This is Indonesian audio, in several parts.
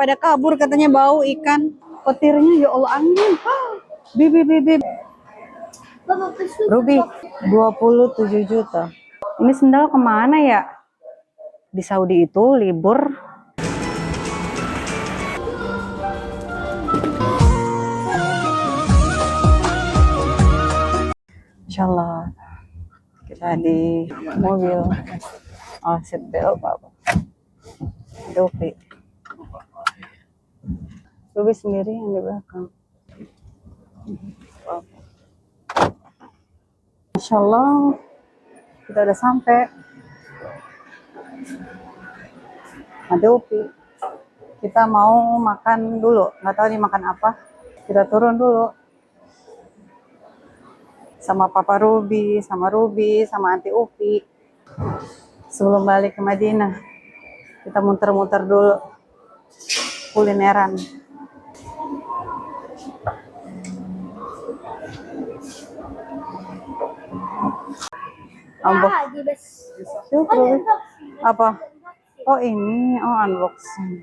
pada kabur katanya bau ikan. Petirnya ya Allah angin. Bibi. Ruby 27 juta. Ini sendal kemana ya? Di Saudi itu libur. Insyaallah kita di mobil. Oh, seat belt apa? Ruby sendiri yang di belakang. Insyaallah kita udah sampai. Nanti Upi kita mau makan dulu, nggak tahu nih makan apa. Kita turun dulu sama Papa Ruby, sama Aunty Upi. Sebelum balik ke Madinah, kita muter-muter dulu kulineran. Apa? Oh ini, unboxing.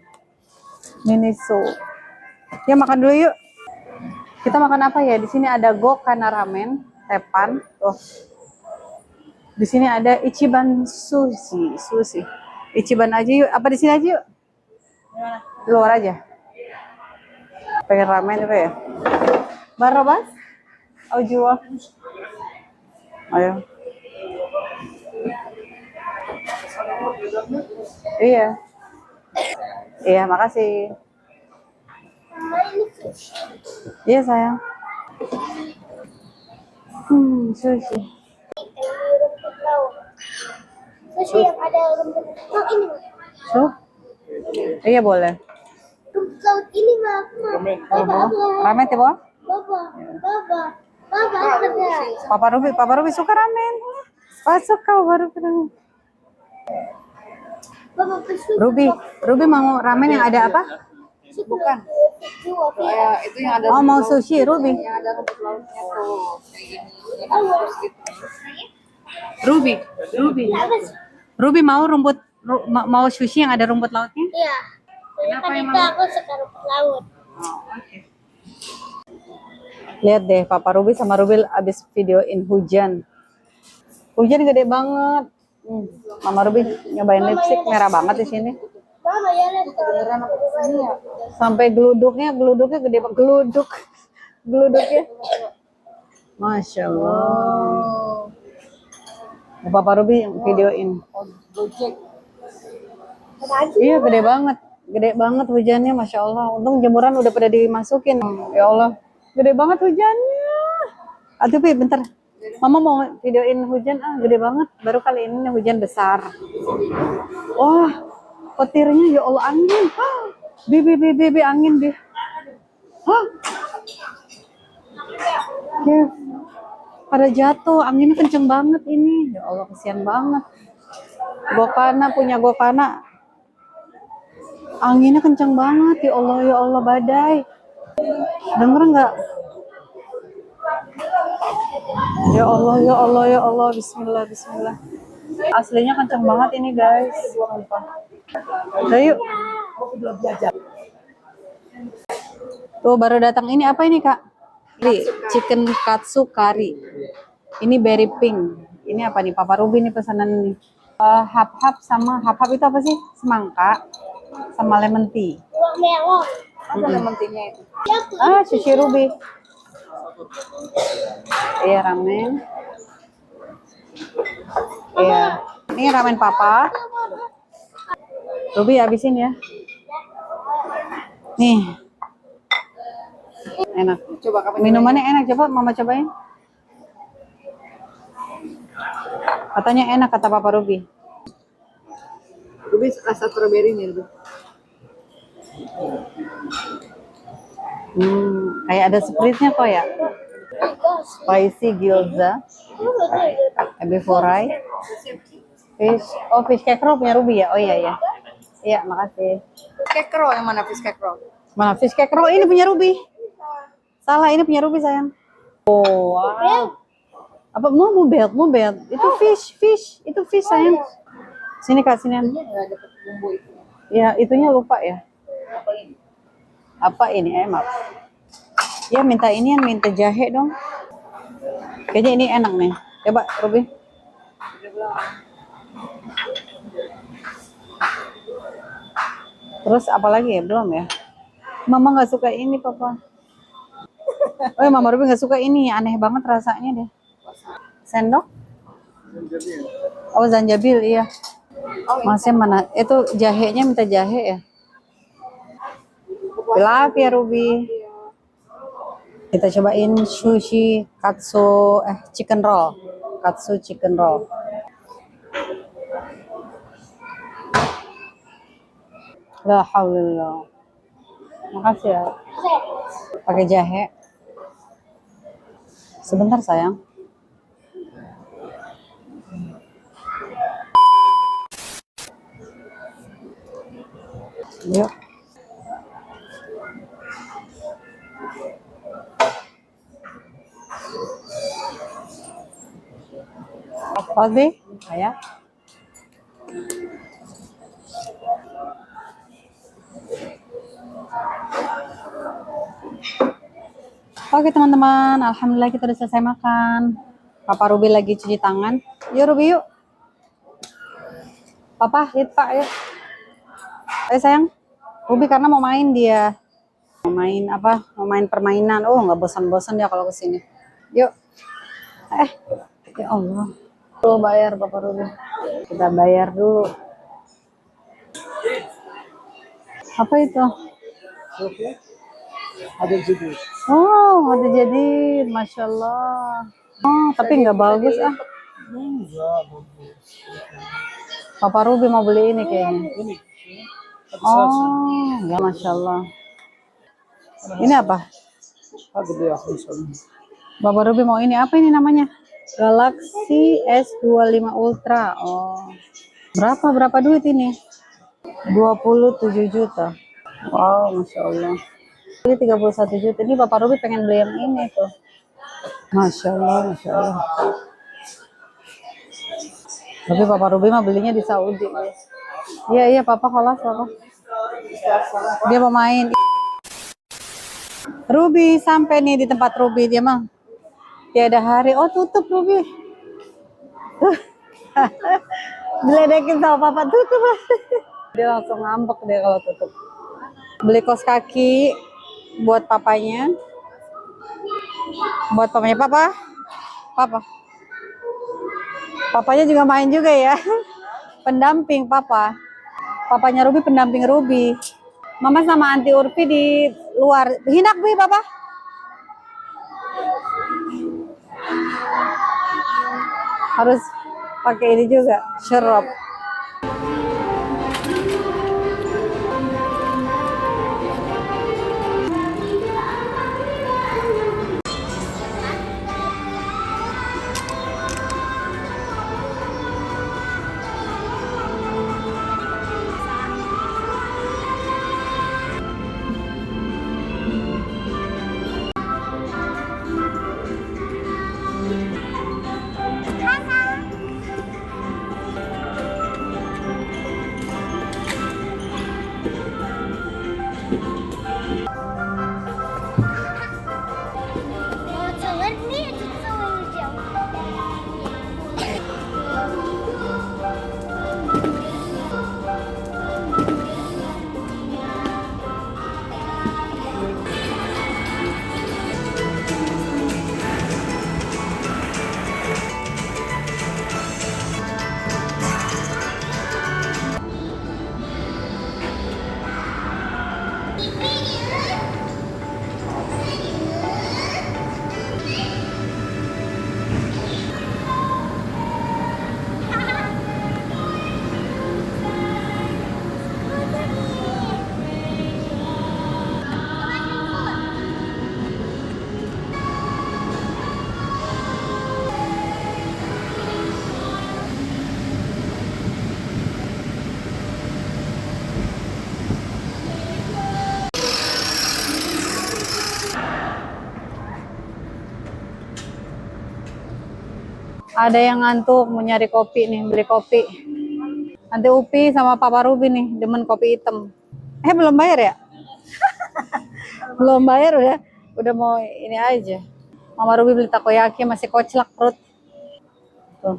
Miniso. Ya makan dulu yuk. Kita makan apa ya? Di sini ada Gokana ramen, tepan. Tuh. Di sini ada Ichiban sushi. Ichiban aja yuk. Apa di sini aja yuk? Di luar aja. Pengen ramen juga ya? Barabas? Jual. Ayo. Iya, makasih. Iya sayang. Sushi. Sushi yang ada rumput laut ini, So? Iya boleh. rumput laut ini mah. Ramen tipe? Baba. Papa Ruby suka ramen. Suka baru ramen. Ruby mau ramen yang ada apa? Bukan. Itu yang ada mau sushi Ruby. yang ada rumput lautnya tuh kayak gini. Ruby mau mau sushi yang ada rumput lautnya? Iya. Kenapa Kan emang? itu aku suka rumput laut. Lihat deh, Papa Ruby sama Ruby abis videoin hujan. Hujan gede banget. Mama Ruby nyobain lipstick merah banget di sini. Mama ya lihat Sampai geluduknya gede banget. Geluduknya. Masya Allah. Papa Ruby videoin. Iya gede banget hujannya, Masya Allah. Untung jemuran udah pada dimasukin. Ya Allah, gede banget hujannya. Aduh Pi, bentar. Mama mau videoin hujan, gede banget. Baru kali ini hujan besar. Wah, petirnya ya Allah angin. Bibi angin Bi. Ya, pada jatuh, anginnya kenceng banget ini. Ya Allah, kesian banget. Punya Gokana. Anginnya kenceng banget, ya Allah badai. Denger nggak? Ya Allah, Bismillah. Aslinya kenceng banget ini guys. Udah yuk. Tuh baru datang ini apa ini Kak? Chicken katsu curry. Ini berry pink. Ini apa nih? Papa Ruby nih pesanan nih. Hap-hap itu apa sih? Semangka sama lemon tea. melon. Ada lemon tea-nya itu. Sushi Ruby. Iya ramen. Iya. Ini ramen Papa. Ruby habisin ya. Nih. Enak. Coba kapan Minumannya enak, coba Mama cobain. Katanya enak kata Papa Ruby. Ruby rasa strawberry nih Ruby. Kayak ada sprite-nya kok ya. Spicy gyoza, beef fry, fish cake roll punya Ruby ya. Oh iya. Iya, makasih. Cake roll yang mana fish cake roll? Mana fish cake roll ini punya Ruby. Salah, ini punya Ruby sayang. Oh, wow. Apa mau belt? Itu fish. Itu fish sayang. Sini Kak, sini. Ada bumbu itu. Ya, itunya lupa ya. Apa ini? Maaf. Ya minta ini, minta jahe dong. Kayaknya ini enak nih. Coba, Ruby. Terus apa lagi ya? Belum ya? Mama nggak suka ini, Papa. Oh, Mama Ruby nggak suka ini. Aneh banget rasanya deh. Sendok? Oh, zanjabil, iya. Masnya mana? Itu jahenya minta jahe ya? Tilapia, Ruby. Kita cobain sushi katsu chicken roll. Katsu chicken roll. La haulillah. Makasih ya. Pakai jahe. Sebentar sayang. Yuk. Pasti, kayak. Oke teman-teman, alhamdulillah kita udah selesai makan. Papa Ruby lagi cuci tangan. Yuk Ruby yuk. Papa, hit Pak yuk. Ayo sayang. Ruby karena mau main dia. Mau main apa? Mau main permainan. Oh nggak bosan-bosan dia kalau kesini. Yuk. Ya Allah. Tuh bayar Papa Ruby. Kita bayar dulu. Apa itu? Ada judul. Oh, ada jadi, masya Allah. Oh, tapi nggak bagus ah. Papa Ruby mau beli ini kayaknya. Oh, ya masya Allah. Ini apa? Papa Ruby mau ini apa ini namanya? Galaxy S25 Ultra. Oh, berapa duit ini? 27 juta. Wow, masya Allah. Ini 31 juta. Ini Bapak Ruby pengen beli yang ini tuh. Masya Allah, Masya Allah. Tapi Bapak Ruby mah belinya di Saudi. Iya, Papa kalah, Papa. Dia mau main. Ruby sampai nih di tempat Ruby dia mah. Tiada hari. Oh tutup Ruby. Diledekin sama Papa tutup. Dia langsung ngambek deh kalau tutup. Beli kaos kaki buat papanya. Buat papanya Papa. Papanya juga main juga ya. Pendamping Papa. Papanya Ruby pendamping Ruby. Mama sama Anti Urfi di luar. Hinak Bi Papa. Harus pakai ini juga, syrup. Ada yang ngantuk mau nyari kopi nih, beli kopi. Nanti Upi sama Papa Ruby nih demen kopi hitam. Belum bayar ya? Belum bayar udah mau ini aja. Mama Ruby beli takoyaki masih koclak perut. Tuh.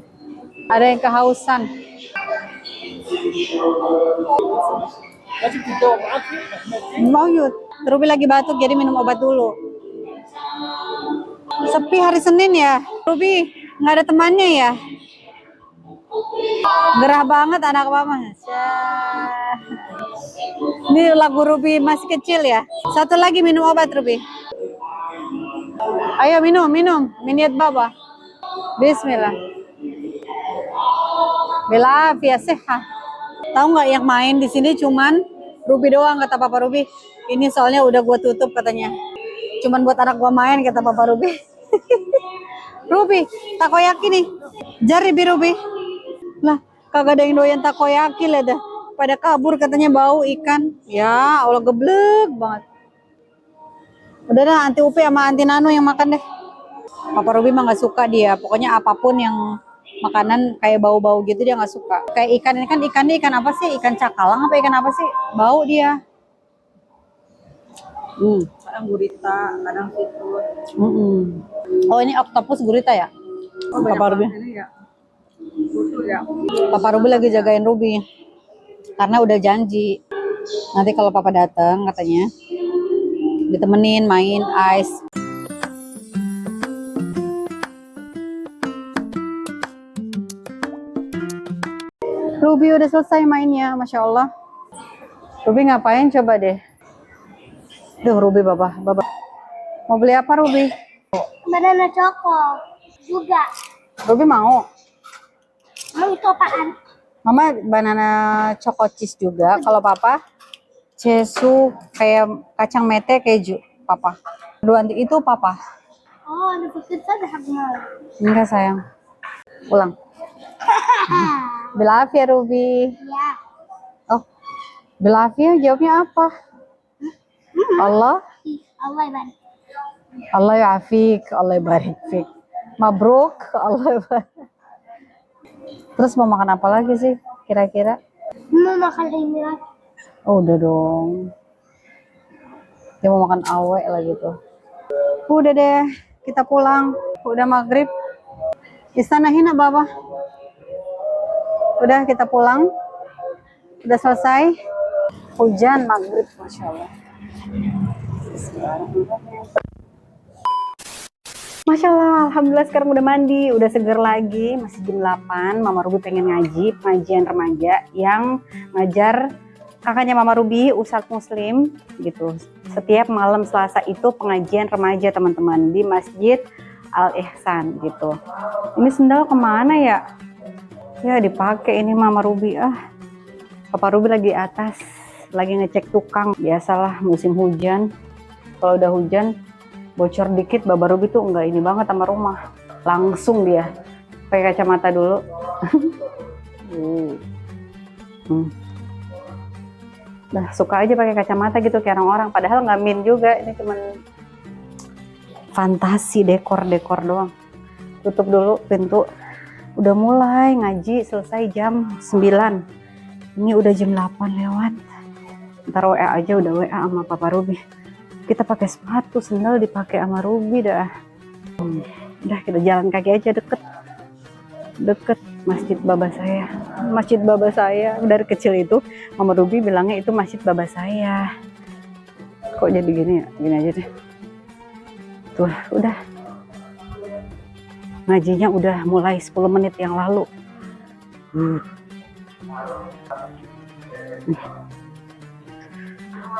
Ada yang kehausan. Mau yuk. Ruby lagi batuk jadi minum obat dulu. Sepi hari Senin ya. Ruby nggak ada temannya ya. Gerah banget anak mama. Syah. Ini lagu Ruby masih kecil ya. Satu lagi minum obat Ruby. Ayo minum. Miniat baba. Bismillah. Bila sehat. Tahu nggak yang main di sini cuman Ruby doang kata Papa Ruby. Ini soalnya udah gua tutup katanya. Cuman buat anak gua main kata Papa Ruby. Ruby, takoyaki nih. Jari Ruby. Lah, kagak ada yang doyan takoyaki lah dah. Pada kabur katanya bau ikan. Ya, Allah geblek banget. Udah dah, anti Upi sama anti Nano yang makan deh. Papa Ruby mah nggak suka dia. Pokoknya apapun yang makanan kayak bau-bau gitu dia nggak suka. Kayak ikan ini kan ikan apa sih? Ikan cakalang apa ikan apa sih? Bau dia. Kadang gurita, kadang seafood. Oh ini oktopus gurita ya? Papa Ruby. Ini ya. Butuh ya. Papa Ruby lagi jagain Ruby. Karena udah janji. Nanti kalau Papa datang katanya ditemenin main ice. Ruby udah selesai mainnya, Masya Allah. Ruby ngapain coba deh? Duh Ruby baba. Mau beli apa Ruby? Banana choco juga. Ruby mau. Mau itu apaan? Mama banana choco cheese juga. Kalau Papa cesu kayak kacang mete keju. Papa. Dua itu Papa. Oh, ada pikir saja habisnya. Enggak sayang. Ulang. Bilafia Ruby. Ya. Oh, Bilafia jawabnya apa? Allah. Allah baik. Allah ya'afik, Allah barik fik. Mabruk, Allah barik. Terus mau makan apa lagi sih kira-kira? Mau makan ini lagi. Oh, udah dong. Dia mau makan awe lagi tuh. Udah deh, kita pulang. Udah maghrib. Istana hina baba. Udah kita pulang. Udah selesai. Hujan maghrib, Masya Allah. Masya Allah, Alhamdulillah sekarang udah mandi, udah seger lagi, masih jam 8, Mama Ruby pengen ngaji, pengajian remaja yang ngajar kakaknya Mama Ruby, Ustadz Muslim, gitu. Setiap malam Selasa itu pengajian remaja teman-teman, di Masjid Al-Ihsan, gitu. Ini sendal kemana ya? Ya dipakai ini Mama Ruby, Papa Ruby lagi atas, lagi ngecek tukang, biasalah musim hujan, kalau udah hujan, bocor dikit Baba Ruby tuh enggak ini banget sama rumah, langsung dia pakai kacamata dulu. Nah suka aja pakai kacamata gitu kayak orang-orang, padahal nggak min juga, ini cuman fantasi dekor doang. Tutup dulu pintu. Udah mulai ngaji selesai jam 9, ini udah jam 8 lewat. Ntar WA aja, udah WA sama Papa Ruby. Kita pakai sepatu, sendal dipakai sama Ruby dah. Udah kita jalan kaki aja, deket masjid baba saya. Masjid baba saya dari kecil itu Mama Ruby bilangnya itu masjid baba saya. Kok jadi gini ya? Gini aja deh. Tuh, udah. Ngajinya udah mulai 10 menit yang lalu.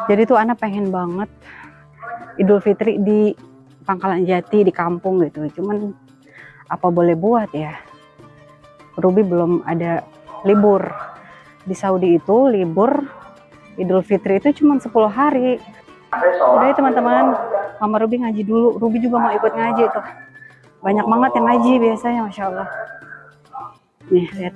Jadi tuh anak pengen banget Idul Fitri di Pangkalan Jati, di kampung gitu. Cuman apa boleh buat ya, Ruby belum ada libur. Di Saudi itu libur Idul Fitri itu cuma 10 hari. Udah ya teman-teman, Mama Ruby ngaji dulu. Ruby juga mau ikut ngaji tuh. Banyak banget yang ngaji biasanya, Masya Allah. Nih lihat.